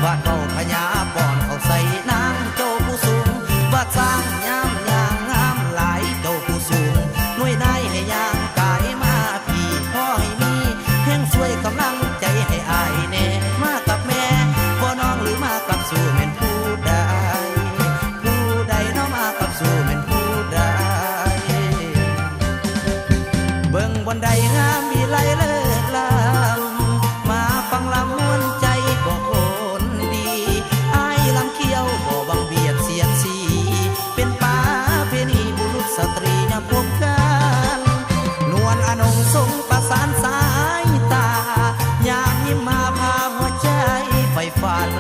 วาดเบาพญาป้อนเขาใส่นางโจผู้สูงวาดสร้างยามยางงามหลายโจผู้สูงหน่วยนายให้ยางกายมาพี่พ่อให้มีแห่งช่วยกำลังใจให้อายแน่มากับแม่พ่อน้องหรือมากับสู่แม่นผู้ใดผู้ใดน้องมากับสู่แม่นผู้ใดเบิ่งบนใดงามมีไหลเลิศลำมาฟังลำม่วนใจก็คนดีอายลำเขี้ยวบ่บังเบียดเสียดสีเป็นป่าเพณีบุรุษสตรียามพบกันนวลอนงทรงประสานสายตายามยิ้มมาพาหัวใจไฟฝัน